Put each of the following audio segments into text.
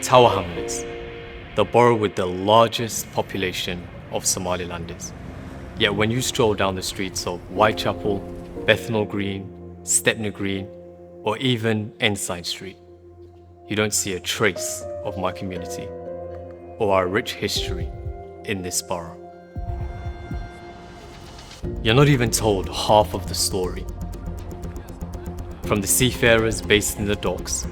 Tower Hamlets, the borough with the largest population of Somalilanders. Yet when you stroll down the streets of Whitechapel, Bethnal Green, Stepney Green, or even Ensign Street, you don't see a trace of my community or our rich history in this borough. You're not even told half of the story. From the seafarers based in the docks,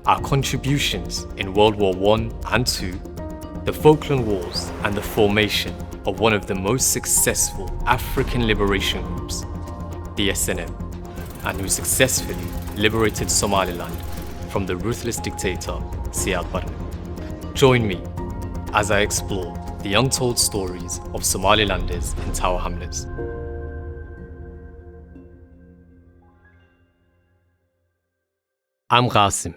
our contributions in World War I and II, the Falkland Wars, and the formation of one of the most successful African liberation groups, the SNM, and who successfully liberated Somaliland from the ruthless dictator Siad Barre. Join me as I explore the untold stories of Somalilanders in Tower Hamlets. I'm Kasim,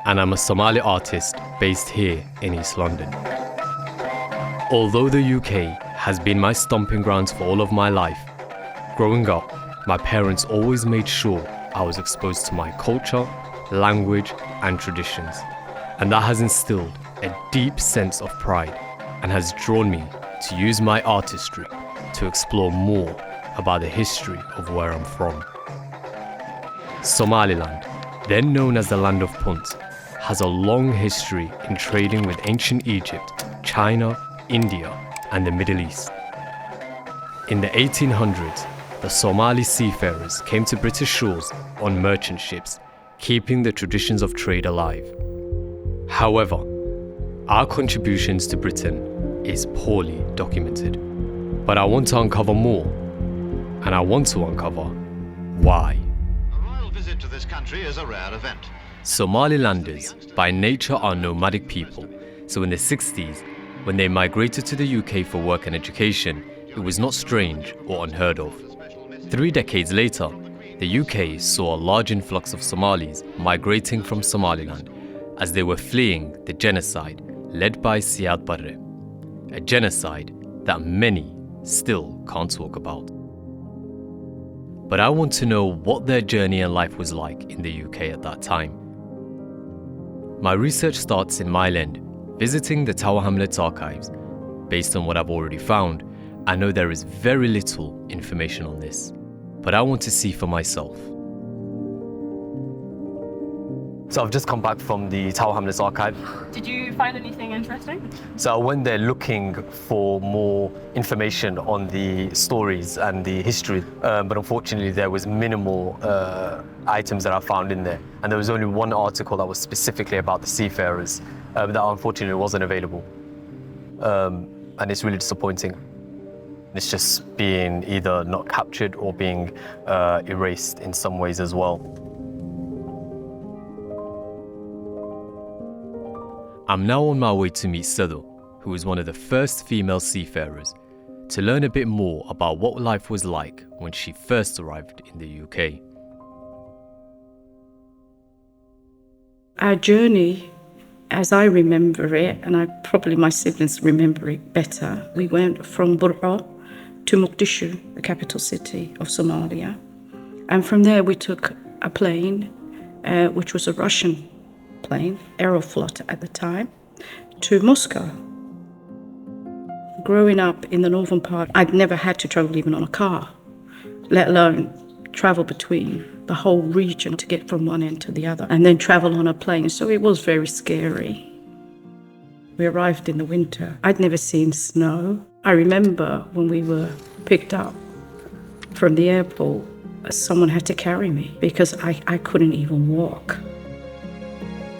and I'm a Somali artist based here in East London. Although the UK has been my stomping grounds for all of my life, growing up, my parents always made sure I was exposed to my culture, language, and traditions. And that has instilled a deep sense of pride and has drawn me to use my artistry to explore more about the history of where I'm from. Somaliland, then known as the land of Punt, has a long history in trading with ancient Egypt, China, India, and the Middle East. In the 1800s, the Somali seafarers came to British shores on merchant ships, keeping the traditions of trade alive. However, our contributions to Britain is poorly documented. But I want to uncover more, and I want to uncover why. A royal visit to this country is a rare event. Somalilanders by nature are nomadic people, so in the 60s, when they migrated to the UK for work and education, it was not strange or unheard of. 3 decades later, the UK saw a large influx of Somalis migrating from Somaliland as they were fleeing the genocide led by Siad Barre, a genocide that many still can't talk about. But I want to know what their journey and life was like in the UK at that time. My research starts in Mile End, visiting the Tower Hamlets archives. Based on what I've already found, I know there is very little information on this, but I want to see for myself. So I've just come back from the Tower Hamlets archive. Did you find anything interesting? So I went there looking for more information on the stories and the history, but unfortunately there was minimal items that I found in there. And there was only one article that was specifically about the seafarers that unfortunately wasn't available. And it's really disappointing. It's just being either not captured or being erased in some ways as well. I'm now on my way to meet Sado, who was one of the first female seafarers, to learn a bit more about what life was like when she first arrived in the UK. Our journey, as I remember it, and probably my siblings remember it better, we went from Burqa to Mogadishu, the capital city of Somalia. And from there we took a plane, which was a Russian plane, Aeroflot at the time, to Moscow. Growing up in the northern part, I'd never had to travel even on a car, let alone travel between the whole region to get from one end to the other, and then travel on a plane. So it was very scary. We arrived in the winter. I'd never seen snow. I remember when we were picked up from the airport, someone had to carry me because I couldn't even walk.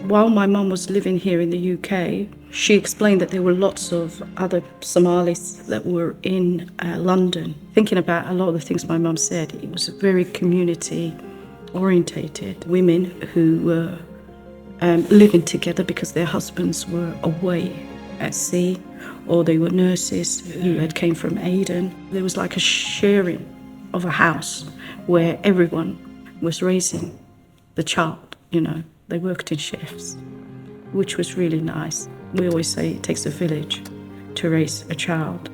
While my mum was living here in the UK, she explained that there were lots of other Somalis that were in London. Thinking about a lot of the things my mum said, it was very community-orientated. Women who were living together because their husbands were away at sea, or they were nurses who had came from Adan. There was like a sharing of a house where everyone was raising the child, you know. They worked in shifts, which was really nice. We always say it takes a village to raise a child.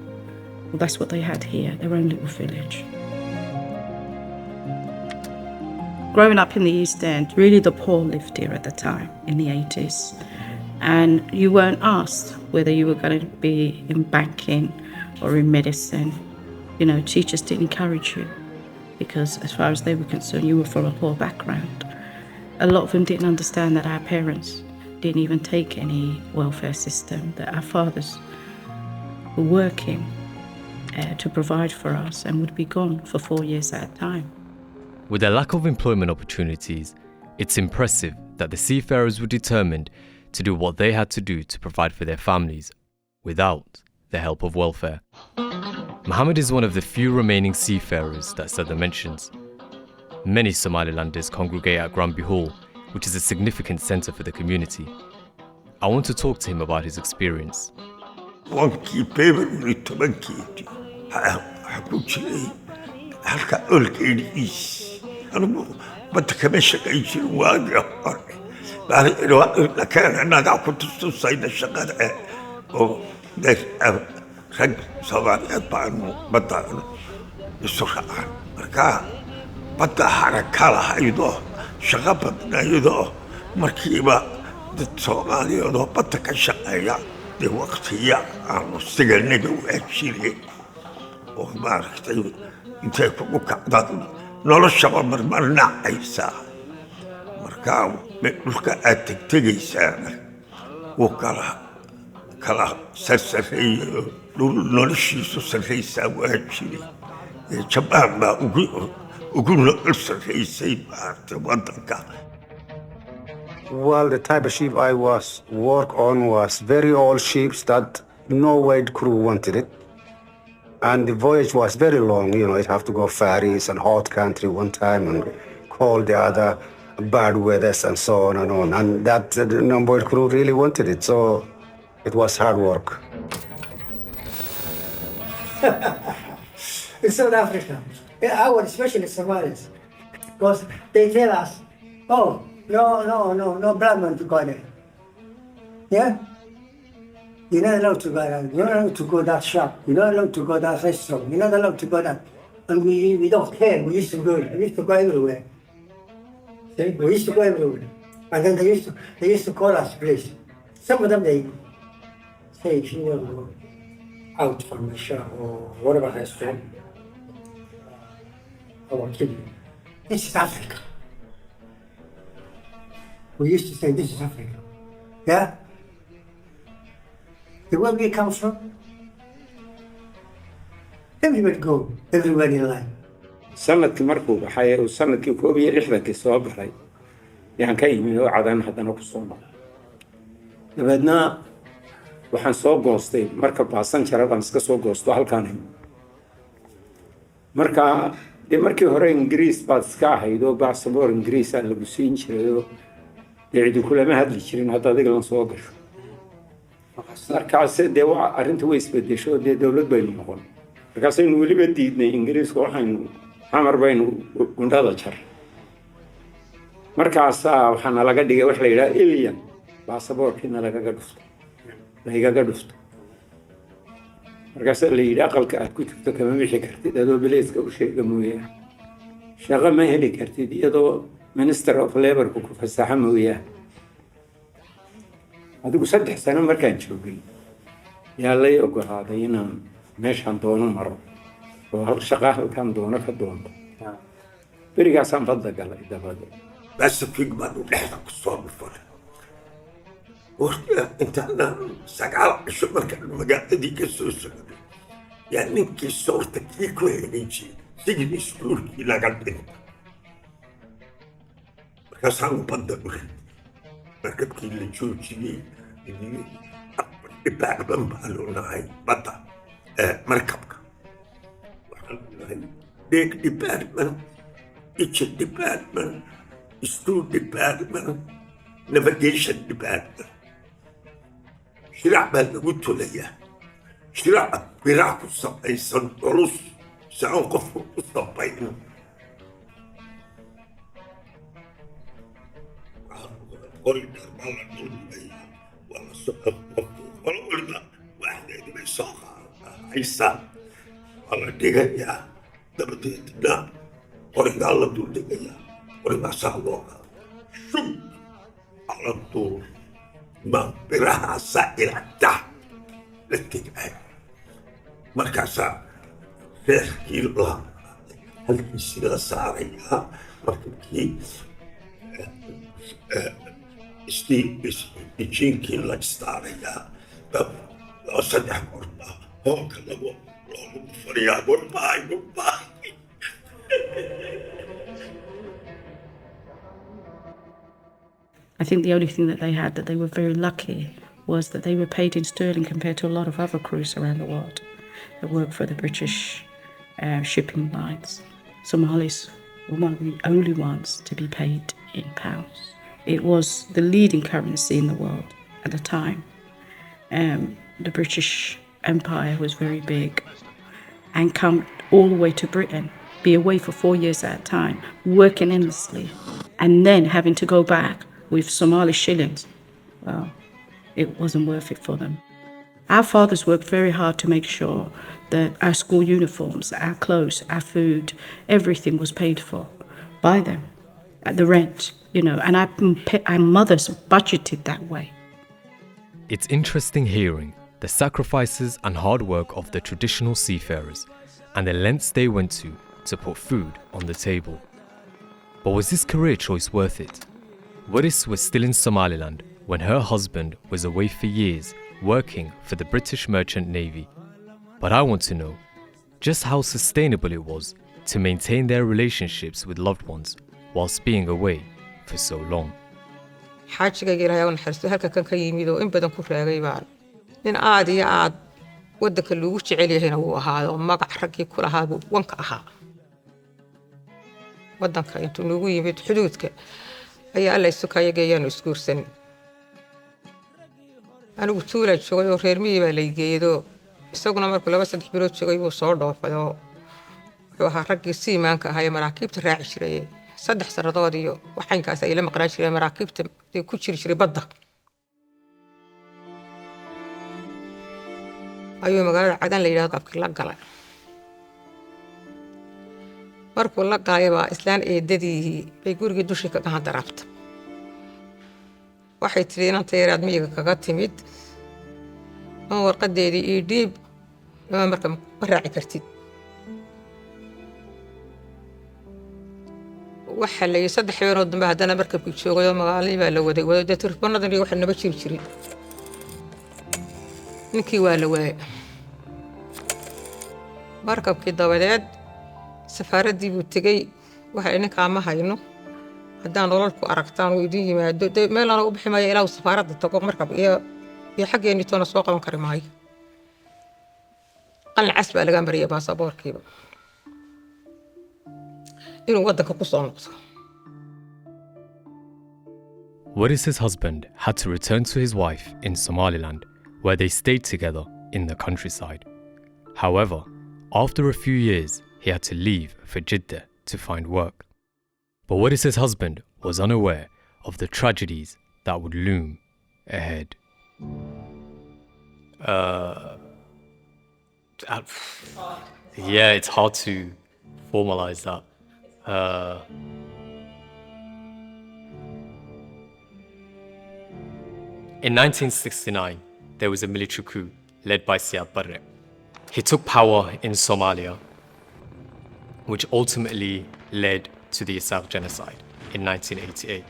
Well, that's what they had here, their own little village. growing up in the East End, really the poor lived here at the time, in the 80s. And you weren't asked whether you were going to be in banking or in medicine. You know, teachers didn't encourage you because as far as they were concerned, you were from a poor background. A lot of them didn't understand that our parents didn't even take any welfare system, that our fathers were working to provide for us and would be gone for 4 years at a time. With their lack of employment opportunities, it's impressive that the seafarers were determined to do what they had to do to provide for their families without the help of welfare. Mohammed is one of the few remaining seafarers that Sado mentions. Many Somalilanders congregate at Granby Hall, which is a significant centre for the community. I want to talk to him about his experience. بدأ حركة أيضا شغبنا أيضا مركبة الصومالي أيضا بدأ كشقيا دي وقت هي عن استجلنا وأكشلي ومارك أنت كوكا نور الشباب مرنا عيسى مركاو ملك أتكتجي سنة وكلا سرسري نور الشيء سرسري سوأكشلي شباب ما Well, the type of ship I was work on was very old ships that no white crew wanted it. And the voyage was very long, you know, it have to go ferries and hot country one time and cold the other, bad weathers and so on and on. And that no white crew really wanted it, so it was hard work. In South Africa, especially Somalis, because they tell us, oh, no black man to go there. Yeah? You're not allowed to go there. You're not allowed to go that shop. You're not allowed to go that restaurant. You're not allowed to go that. And we don't care. We used to go. We used to go everywhere. See? We used to go everywhere. And then they used to call us, please. Some of them, they say, if you want to go out from the shop or whatever restaurant, I will kill you. This is Africa. We used to say, this is Africa. Yeah? The where we come from, everybody go, everybody in line. sanadkii markuu baxay oo sanadkii 16 soo baxay yaan ka yimid oo Adan hadana ku soo noqday dabeedna waxaan soo goostay marka baasan jarabaan iska soo goosto halkaan marka markii hore Ingiriis baad iska ahayd oo baasaboor Ingiriis aan lagu siin jiray oo cid kulama hadli jirin hadda adiga la soo gasho markaas waa arinta way isbedesho dawlad bay noqon markaas in waliba diidnay Ingiriisku waxaan amar baynu gundada jar markaas waxaan laga dhigay wax la yiraahdo alien baasaboorkina laga dhufto markaas la yiraahdo aqalka aad ku jirto kama bixi kartid adoo bilayska u sheega mooyee shaqo ma heli kartid iyadoo Minister of Labor ku fasaxa mooyee adigu 3 sano markaan joogay yaa la ogolaaday inaan meeshaan doono maro oo shaqo halkaan doono ka doonto berigaasaan badda galay dabada بس في قبل ولحظة قصة بالفرق انت انا سقال شو مركب المقاعد دي كسوس يعني انك صورتك يكون يجي تجي سكول الى قلبك كسان بدر مركب كي اللي تشوفي اللي بعد بمبالونا هاي بطا مركبك ديك ديبارتمنت اتش ديبارتمنت School department, navigation department. شراع بالنقطة ليا شراع براكو صبي سنطلس سأوقف صبينا قلنا بالله والله سأوقف قلنا واحد اللي بيساقع عيسى والله دقيقة دبتنا قلنا الله دول دقيقة ولما صعبوا شو على طول ما براها سائلة تحت للتقعي مركزة فيخكي الله هل يصير صاريها مركبكي يجينكي لك صاريها لو صدح مربا هو كلمه لو فريا مربا I think the only thing that they had that they were very lucky was that they were paid in sterling compared to a lot of other crews around the world that worked for the British shipping lines. Somalis were one of the only ones to be paid in pounds. It was the leading currency in the world at the time. The British Empire was very big and come all the way to Britain, be away for 4 years at a time, working endlessly, and then having to go back with Somali shillings. Well, it wasn't worth it for them. Our fathers worked very hard to make sure that our school uniforms, our clothes, our food, everything was paid for by them, at the rent, and our mothers budgeted that way. It's interesting hearing the sacrifices and hard work of the traditional seafarers and the lengths they went to put food on the table. But was this career choice worth it? Waris was still in Somaliland when her husband was away for years working for the British Merchant Navy. But I want to know just how sustainable it was to maintain their relationships with loved ones whilst being away for so long. xaajigayga ilaahay u naxariisto halka kan ka yimid oo in badan ku raagay baan nin aad iyo aad waddanka lagu jecel yahayna wuu ahaado magac raggii ku lahaa buu wanka ahaa waddanka intuu nagu yimid xuduudka ayaa alla isu kayageeyaanu isguursan anigu tuulaa joogay oo reer miyi baa la igeedo isaguna markuu 2-3 bilood joogay buu soo dhoofay oo wuxuu ahaa raggii siimaanka ahaa ee maraakiibta raaci jiray 3 sannadood iyo waxaynkaas ay la maqnaan jireen maraakiibta ee ku jiri jiray badda ayuu magaalada Adan la yiraahdo qabka la galay markuu la galay baa islaan eedadii bay gurigii dushii ka gacan darabta waxay tiri inanta yaraad miyiga kaga timid oo warqadeedii ii dhiib marka ma raaci kartid waxa la yiri 3 habeenoo dambe haddana markabkii joogay oo magaalada baa la waday telefoonada iyo waxa naba jiri jiray ninkii waa la waayay markabkii dabadeed safaaradii buu tegay waxa ninka ma hayno haddaan nolol ku aragtaan oo idin yimaado meel aan u biximayo ilaa safaaradda tago markab iyo xaggeeni toona soo qaban kari maayo qalin cas baa laga mariyay baasaboorkiiba inuu waddanka ku soo noqdo. Waris's husband had to return to his wife in Somaliland, where they stayed together in the countryside. However, after a few years, he had to leave for Jeddah to find work. But Waris's husband was unaware of the tragedies that would loom ahead. Yeah, it's hard to formalize that. In 1969, there was a military coup led by Siad Barre. He took power in Somalia, which ultimately led to the Isaq genocide in 1988.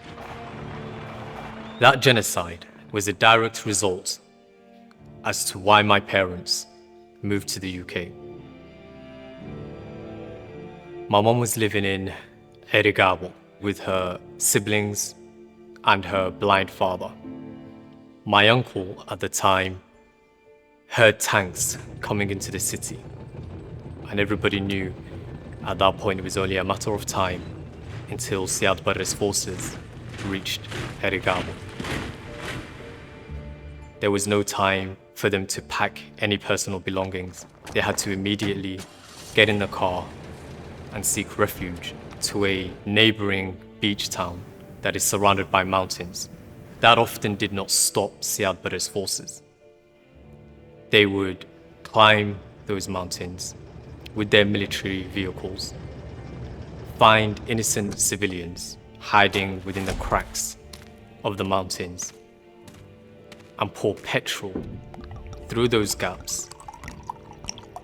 That genocide was a direct result as to why my parents moved to the UK. My mom was living in Erigabo with her siblings and her blind father. My uncle at the time heard tanks coming into the city, and everybody knew at that point it was only a matter of time until Siad Barre's forces reached Erigabo. There was no time for them to pack any personal belongings. They had to immediately get in the car and seek refuge to a neighboring beach town that is surrounded by mountains. That often did not stop Siad Barre's forces. They would climb those mountains with their military vehicles, find innocent civilians hiding within the cracks of the mountains, and pour petrol through those gaps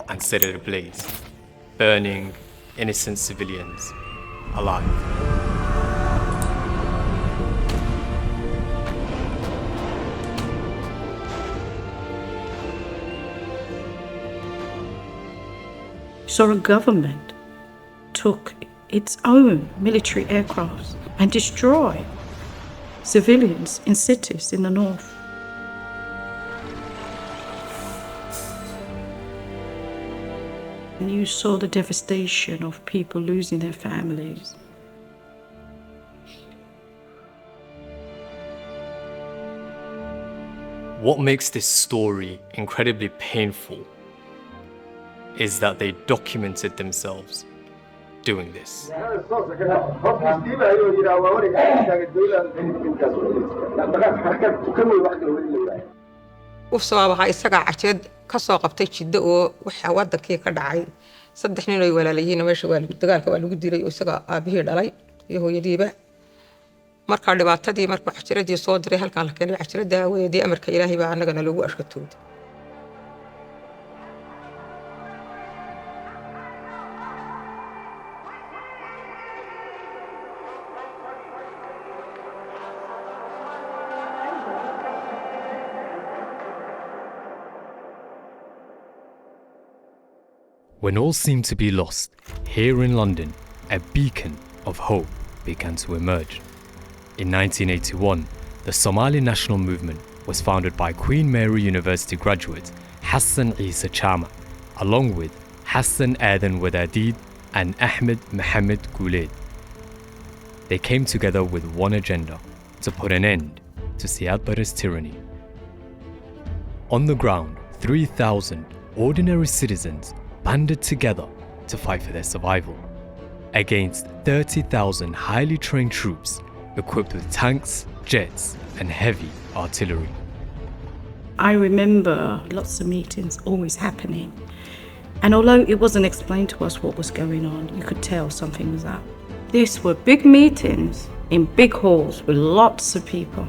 and set it ablaze, burning innocent civilians alive. So a government took its own military aircraft and destroyed civilians in cities in the north. And you saw the devastation of people losing their families. What makes this story incredibly painful is that they documented themselves doing this. ufsaba waxa isaga cajeed ka soo qabtay jiddo oo waxa wadankii ka dhacay 3 nin oo walaalayiin meesha dagaalka waa lagu dilay oo isaga aabihii dhalay iyo hooyadiiba marka dhibaatadii markuu cajiradii soo diray halkan la keenay cajirada aawadeedii amarka ilaahay baa annagana lagu ashkatooday. When all seemed to be lost, here in London, a beacon of hope began to emerge. In 1981, the Somali national movement was founded by Queen Mary University graduate Hassan Isa Chama, along with Hassan Adan Wadadid and Ahmed Mohammed Gulaid. They came together with one agenda: to put an end to Siad Barre's tyranny. On the ground, 3,000 ordinary citizens banded together to fight for their survival against 30,000 highly trained troops equipped with tanks, jets, and heavy artillery. I remember lots of meetings always happening, and although it wasn't explained to us what was going on, you could tell something was up. These were big meetings in big halls with lots of people.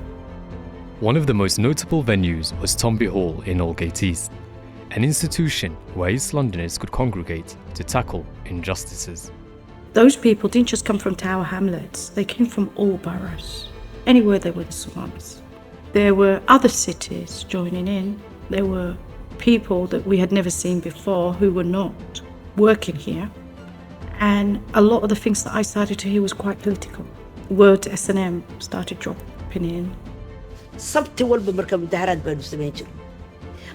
One of the most notable venues was Tomby Hall in Aldgate East, an institution where East Londoners could congregate to tackle injustices. Those people didn't just come from Tower Hamlets, they came from all boroughs, anywhere there were the Somalis. There were other cities joining in. There were people that we had never seen before who were not working here. And a lot of the things that I started to hear was quite political. Word S&M started dropping in. sabti walba marka mudaharaad baanu sameyn jirnay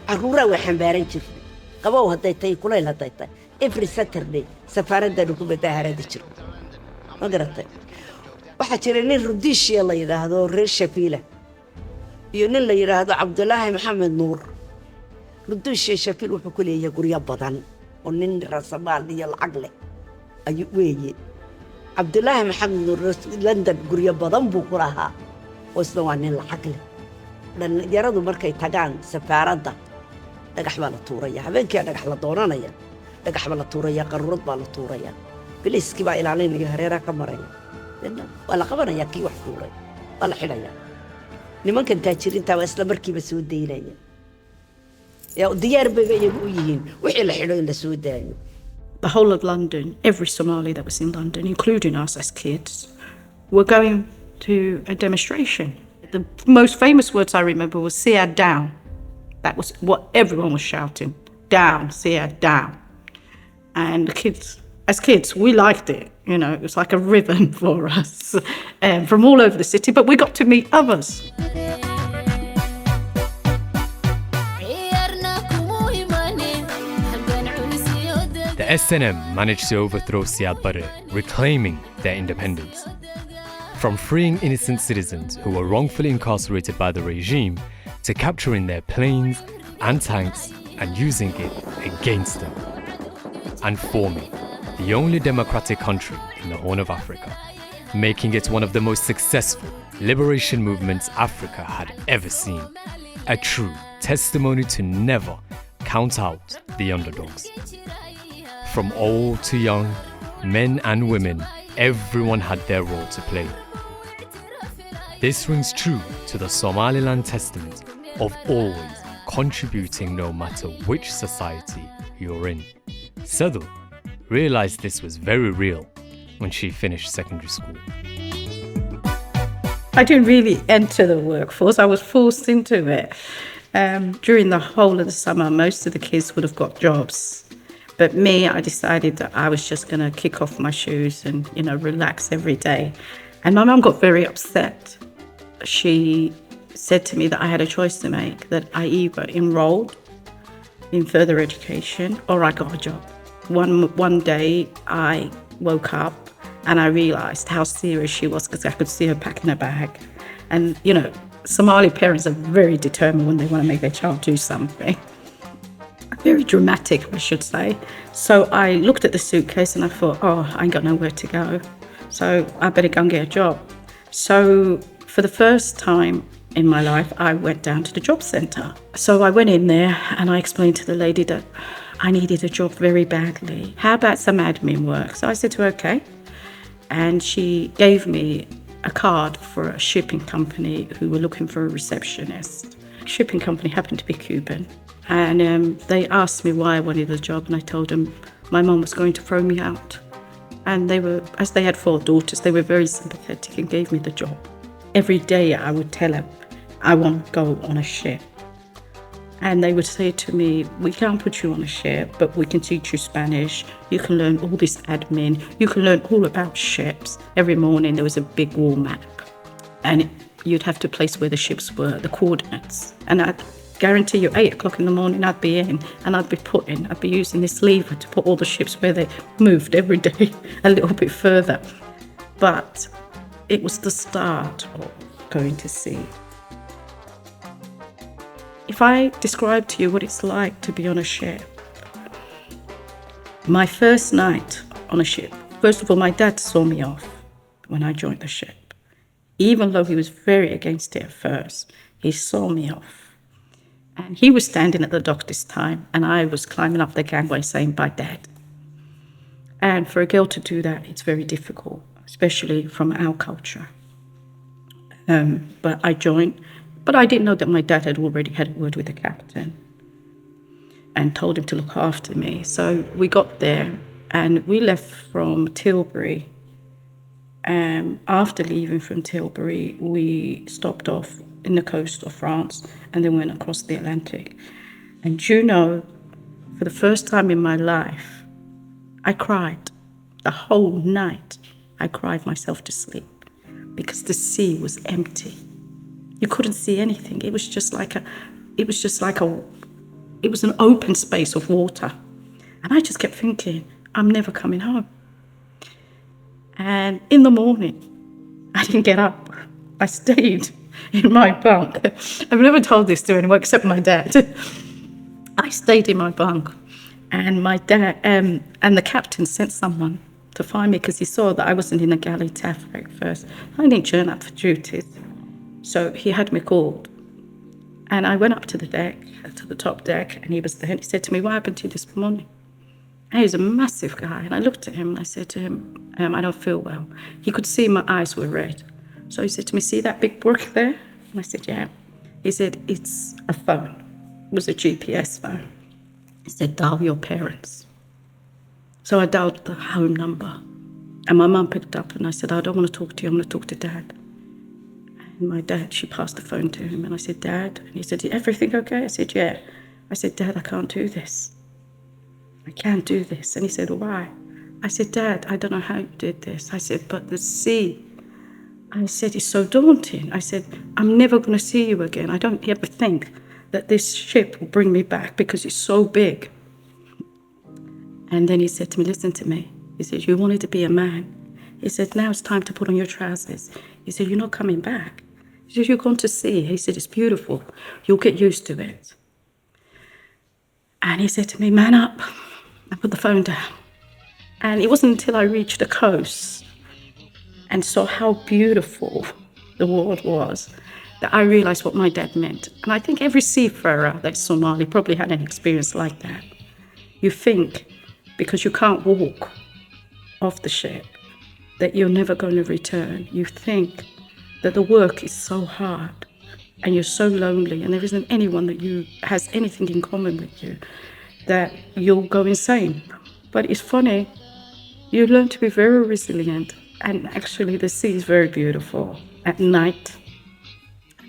caruura way xambaaran jirnay qabow haday tay kulayl haday tay every Saturday safaarada ku mudaharaad jirnay ma garatay waxa jira nin rudiishiya la yiraahdo reer Shafiila iyo nin la yiraahdo Abdullahi Mohammed Nuur rudiishiya Shafiil wuxuu ku leeyahay guryo badan oo nin rasabaal iyo lacag leh ayuu weeyay Abdullahi Mohammed Nuur London guryo badan buu ku lahaa wasna waa nin lacag leh dan yaradu markay tagaan safaarada dhagax baa la tuuraya habeenkii dhagax la doonanaya dhagax baa la tuuraya qarurad baa la tuuraya biliski baa ilaalinaya hareeraha ka maraya wala qabanaya kii wax tuuray wala xidhaya nimankan taajiriinta waa isla markiiba soo deynaya yaa diyaar bay iyagu u yihiin wixii la xidho in la soo daayo. The whole of London, every Somali that was in London, including us as kids, were going to a demonstration. The most famous words I remember was "Siad down." That was what everyone was shouting. Down, Siad down. And the kids, as kids, we liked it. You know, it was like a rhythm for us from all over the city, but we got to meet others. The SNM managed to overthrow Siad Barre, reclaiming their independence. From freeing innocent citizens who were wrongfully incarcerated by the regime to capturing their planes and tanks and using it against them, and forming the only democratic country in the Horn of Africa, making it one of the most successful liberation movements Africa had ever seen. A true testimony to never count out the underdogs. From old to young, men and women, everyone had their role to play. This rings true to the Somaliland testament of always contributing no matter which society you're in. Sado realized this was very real when she finished secondary school. I didn't really enter the workforce. I was forced into it. During the whole of the summer, most of the kids would have got jobs. But me, I decided that I was just going to kick off my shoes and, relax every day. And my mum got very upset. She said to me that I had a choice to make, that I either enrolled in further education or I got a job. One day I woke up and I realised how serious she was because I could see her packing her bag. And, Somali parents are very determined when they want to make their child do something. Very dramatic, I should say. So I looked at the suitcase and I thought, I ain't got nowhere to go. So I better go and get a job. So for the first time in my life, I went down to the job centre. So I went in there and I explained to the lady that I needed a job very badly. How about some admin work? So I said to her, okay. And she gave me a card for a shipping company who were looking for a receptionist. The shipping company happened to be Cuban. And they asked me why I wanted a job, and I told them my mum was going to throw me out. And they were, as they had 4 daughters, they were very sympathetic and gave me the job. Every day I would tell them, I want to go on a ship. And they would say to me, we can't put you on a ship, but we can teach you Spanish. You can learn all this admin. You can learn all about ships. Every morning there was a big wall map. And you'd have to place where the ships were, the coordinates. And I'd guarantee you 8 o'clock in the morning I'd be in and I'd be using this lever to put all the ships where they moved every day a little bit further. But it was the start of going to sea. If I describe to you what it's like to be on a ship, my first night on a ship, first of all, my dad saw me off when I joined the ship. Even though he was very against it at first, he saw me off. And he was standing at the dock this time, and I was climbing up the gangway saying, bye, Dad. And for a girl to do that, it's very difficult, especially from our culture. But I joined. But I didn't know that my dad had already had a word with the captain and told him to look after me. So we got there and we left from Tilbury. After leaving from Tilbury, we stopped off in the coast of France and then went across the Atlantic. And for the first time in my life, I cried. The whole night, I cried myself to sleep because the sea was empty. You couldn't see anything. It was an open space of water. And I just kept thinking, I'm never coming home. And in the morning, I didn't get up. I stayed in my bunk. I've never told this to anyone except my dad. I stayed in my bunk. And my dad, and the captain sent someone to find me because he saw that I wasn't in the galley taffrail at first. I didn't turn up for duties. So he had me called and I went up to the deck, to the top deck, and he was there and he said to me, what happened to you this morning? And he was a massive guy and I looked at him and I said to him, I don't feel well. He could see my eyes were red. So he said to me, see that big brick there? And I said, yeah. He said, it's a phone. It was a GPS phone. He said, dial your parents. So I dialed the home number and my mum picked up and I said, I don't want to talk to you, I'm going to talk to Dad. And my dad, she passed the phone to him and I said, Dad? And he said, everything okay? I said, yeah. I said, Dad, I can't do this. I can't do this. And he said, why? I said, Dad, I don't know how you did this. I said, but the sea. I said, it's so daunting. I said, I'm never going to see you again. I don't ever think that this ship will bring me back because it's so big. And then he said to me, listen to me. He said, you wanted to be a man. He said, now it's time to put on your trousers. He said, you're not coming back. He said, you're going to sea. He said, it's beautiful. You'll get used to it. And he said to me, man up. I put the phone down. And it wasn't until I reached the coast and saw how beautiful the world was that I realised what my dad meant. And I think every seafarer that's Somali probably had an experience like that. You think, because you can't walk off the ship, that you're never going to return. You think that the work is so hard and you're so lonely and there isn't anyone that has anything in common with you, that you'll go insane. But it's funny, you learn to be very resilient, and actually the sea is very beautiful. At night,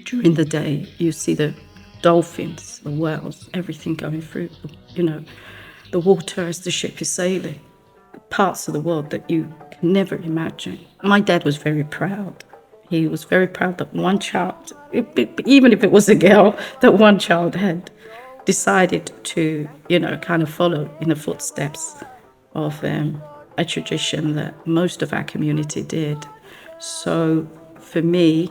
during the day, you see the dolphins, the whales, everything going through, the water as the ship is sailing, parts of the world that you can never imagine. My dad was very proud. He was very proud that one child, even if it was a girl, that one child had decided to, kind of follow in the footsteps of a tradition that most of our community did. So for me,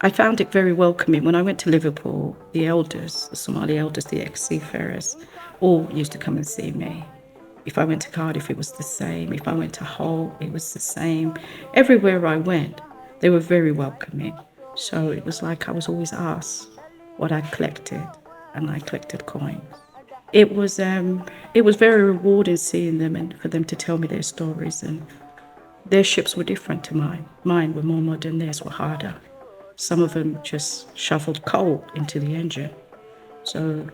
I found it very welcoming. When I went to Liverpool, the elders, the Somali elders, the ex-seafarers, all used to come and see me. If I went to Cardiff, it was the same. If I went to Hull, it was the same. Everywhere I went, they were very welcoming. So it was like I was always asked what I collected, and I collected coins. It was very rewarding seeing them and for them to tell me their stories. And their ships were different to mine. Mine were more modern, theirs were harder. Some of them just shoveled coal into the engine. So,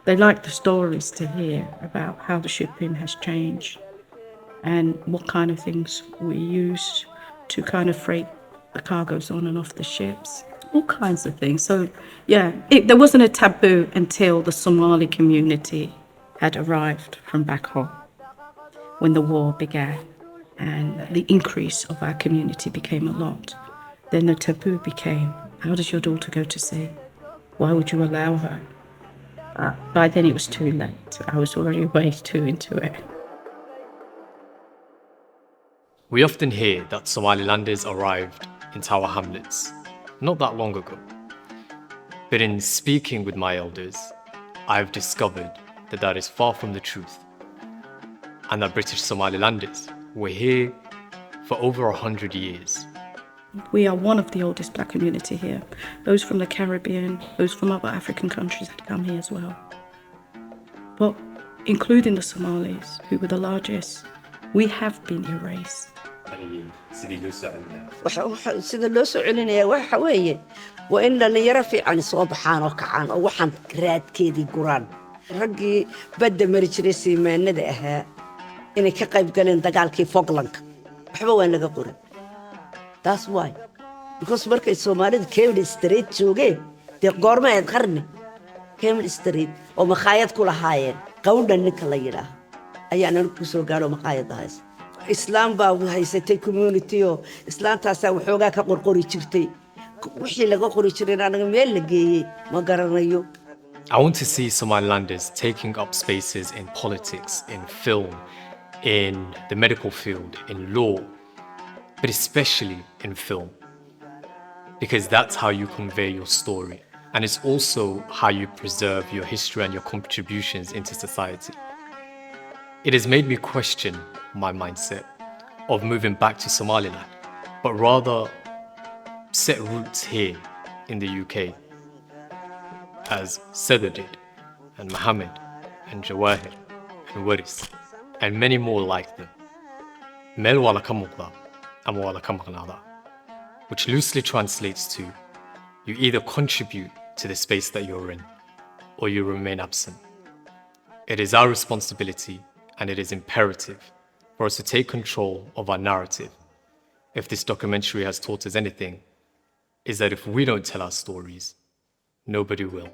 they like the stories to hear about how the shipping has changed and what kind of things we use to kind of freight the cargoes on and off the ships, all kinds of things. So, there wasn't a taboo until the Somali community had arrived from back home when the war began and the increase of our community became a lot. Then the taboo became, how does your daughter go to sea? Why would you allow her? By then it was too late. I was already way too into it. We often hear that Somalilanders arrived into our hamlets not that long ago. But in speaking with my elders, I've discovered that that is far from the truth, and that British Somalilanders were here for over 100 years. We are one of the oldest black community here. Those from the Caribbean, those from other African countries had come here as well. But including the Somalis, who were the largest, we have been erased. sida loo soo celinaya waxa weeye waa in dhalinyaro fiican soo baxaan oo kacaan oo waxaan raadkeedii guraan raggii badda mari jiray siimaanada ahaa inay ka qayb galeen dagaalkii Falklandka waxba waan laga qorin. That's why. Because markay Soomaalidu Cable Street joogeen dee goorma ay qarni Cable Street oo maqaayad ku lahaayeen qowdhan ninka la yiraahdo ayaana ku soo gaaro maqaayadahaas. Islam baa haysatay community oo islaantaas waxoogaa ka qorqori jirtay wixii laga qori jiray anaga meel la geeyay ma garanayo. I want to see Somalilanders taking up spaces in politics, in film, in the medical field, in law, but especially in film. Because that's how you convey your story. And it's also how you preserve your history and your contributions into society. It has made me question my mindset of moving back to Somaliland, but rather set roots here in the UK, as Sado did, and Mohammed, and Jawaahir, and Waris, and many more like them. Mel wala ka muuqda ama wala ka maqnaada, which loosely translates to you either contribute to the space that you're in, or you remain absent. It is our responsibility, and it is imperative for us to take control of our narrative. If this documentary has taught us anything, is that if we don't tell our stories, nobody will.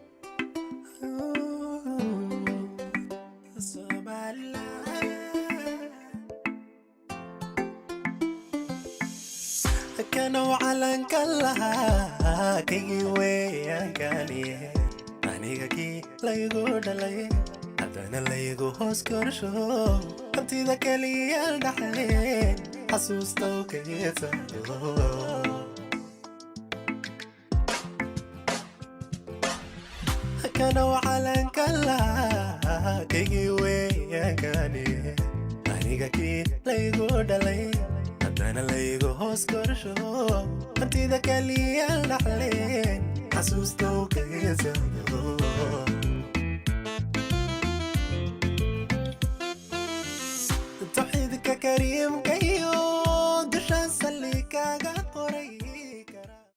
أنا ليجو هوسكر شو أنتي ذاك اللي يلدحين حسوس توكيته كانوا على كلا كي وين كاني أنا كي ليجو دلي أنا ليجو هوسكر شو أنتي ذاك اللي يلدحين حسوس توكيته كريم